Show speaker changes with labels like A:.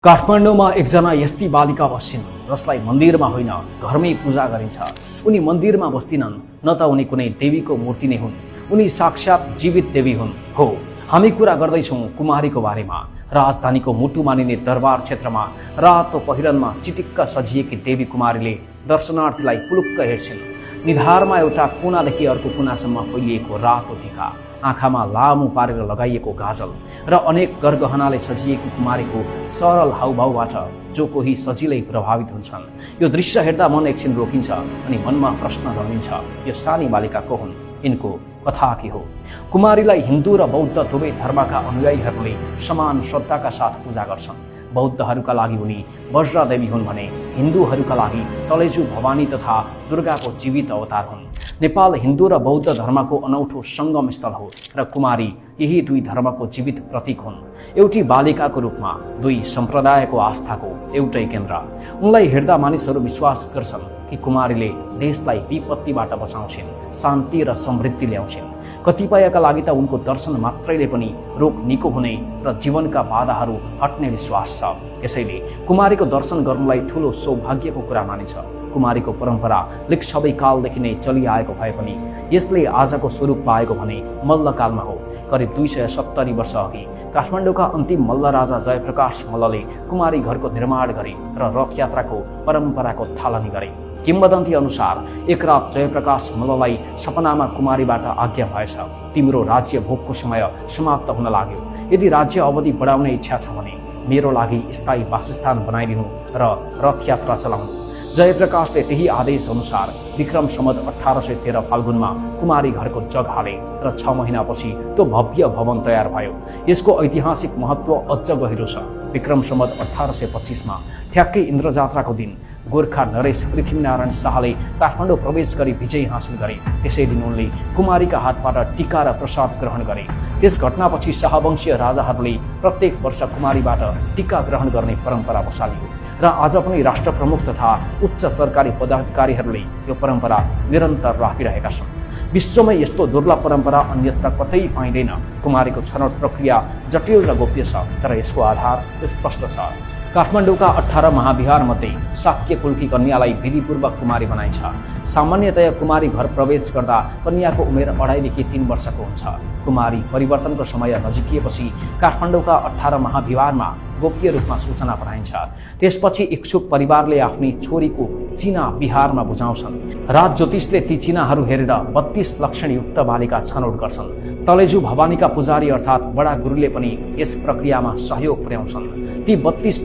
A: काठमाडौँमा एकजना यस्ती बालिका बस्छिन् जसलाई मन्दिरमा होइन घरमै पूजा गरिन्छ। उनी मन्दिरमा बस्दिनन्, न त उनी कुनै देवीको मूर्ति नै हुन्, उनी साक्षात जीवित देवी हुन्। हो, हामी कुरा गर्दैछौँ कुमारीको बारेमा। राजधानीको मुटु मानिने दरबार क्षेत्रमा रातो पहिरनमा चिटिक्क सजिएकी देवी कुमारीले दर्शनार्थीलाई पुलुक्क हेर्छिन्। निधारमा एउटा कुनादेखि अर्को कुनासम्म फैलिएको रातो टीका, आँखामा लामो पारेर लगाइएको गाजल र अनेक गरगहनाले सजिएको कुमारीको सरल हाउभाउबाट जो कोही सजिलै प्रभावित हुन्छन्। यो दृश्य हेर्दा मन एकछिन रोकिन्छ अनि मनमा प्रश्न जन्मिन्छ, यो सानी बालिका को हुन्, यिनको कथा के हो? कुमारीलाई हिन्दू र बौद्ध दुवै धर्मका अनुयायीहरूले समान श्रद्धाका साथ पूजा गर्छन्। बौद्धहरूका लागि उनी वज्रदेवी हुन् भने हिन्दूहरूका लागि तलेजु भवानी तथा दुर्गाको जीवित अवतार हुन्। नेपाल हिन्दू र बौद्ध धर्मको अनौठो सङ्गम स्थल हो र कुमारी यही दुई धर्मको जीवित प्रतीक हुन्। एउटी बालिकाको रूपमा दुई सम्प्रदायको आस्थाको एउटै केन्द्र। उनलाई हेर्दा मानिसहरू विश्वास गर्छन् कि कुमारीले देशलाई विपत्तिबाट बचाउँछिन्, शान्ति र समृद्धि ल्याउँछिन्। कतिपयका लागि त उनको दर्शन मात्रैले पनि रोग निको हुने र जीवनका बाधाहरू हट्ने विश्वास छ। यसैले कुमारीको दर्शन गर्नुलाई ठूलो सौभाग्यको कुरा मानिन्छ। कुमारीको परम्परा लिच्छवी कालदेखि नै चलिआएको भए पनि यसले आजको स्वरूप पाएको भने मल्लकालमा हो। करिब 270 वर्ष अघि काठमाडौँका अन्तिम मल्ल राजा जयप्रकाश मल्लले कुमारी घरको निर्माण गरे र रथयात्राको परम्पराको थालनी गरे। किम्वदन्ती अनुसार एक रात जयप्रकाश मल्ललाई सपनामा कुमारीबाट आज्ञा भएछ, तिम्रो राज्य भोगको समय समाप्त हुन लाग्यो। यदि राज्य अवधि बढाउने इच्छा छ भने मेरो लागि स्थायी वासस्थान बनाइदिनु र रथयात्रा चलाउनु। जयप्रकाशले त्यही आदेश अनुसार विक्रम सम्वत 1813 फाल्गुनमा कुमारी घरको जग हाले र 6 महिनापछि त्यो भव्य भवन तयार भयो। यसको ऐतिहासिक महत्त्व अझ गहिरो छ। विक्रम सम्वत 1825 मा ठ्याक्कै इन्द्रजात्राको दिन गोर्खा नरेश पृथ्वीनारायण शाहले काठमाडौँ प्रवेश गरी विजय हासिल गरे। त्यसै दिन उनले कुमारीका हातबाट टीका र प्रसाद ग्रहण गरे। त्यस घटनापछि शाहवंशीय राजाहरूले प्रत्येक वर्ष कुमारीबाट टीका ग्रहण गर्ने परम्परा बसालियो र आज पनि राष्ट्र प्रमुख तथा उच्च सरकारी पदाधिकारीहरूले यो परम्परा निरन्तर राखिरहेका छन्। विश्वमै यस्तो दुर्लभ परम्परा अन्यत्र कतै पाइँदैन। कुमारीको छनौट प्रक्रिया जटिल र गोप्य छ, तर यसको आधार स्पष्ट छ। काठमाडौँका 18 महाविहार मध्ये शाक्य कुलकी कन्यालाई विधिपूर्वक कुमारी बनाइन्छ। सामान्यतया कुमारी घर प्रवेश गर्दा कन्याको उमेर 2.5 देखि 3 वर्षको हुन्छ। कुमारी परिवर्तनको समय नजिकिएपछि काठमाडौँका 18 महाविहारमा गोप्य रूपमा सूचना पठाइन्छ। त्यसपछि इच्छुक परिवारले आफ्नी छोरीको चिना बिहारमा बुझाउँछन्। राज ज्योतिषले ती चिनाहरू हेरेर 32 लक्षणयुक्त बालिका छनौट गर्छन्। तलेजु भवानीका पुजारी अर्थात् बडा गुरुले पनि यस प्रक्रियामा सहयोग पुर्याउँछन्। ती 32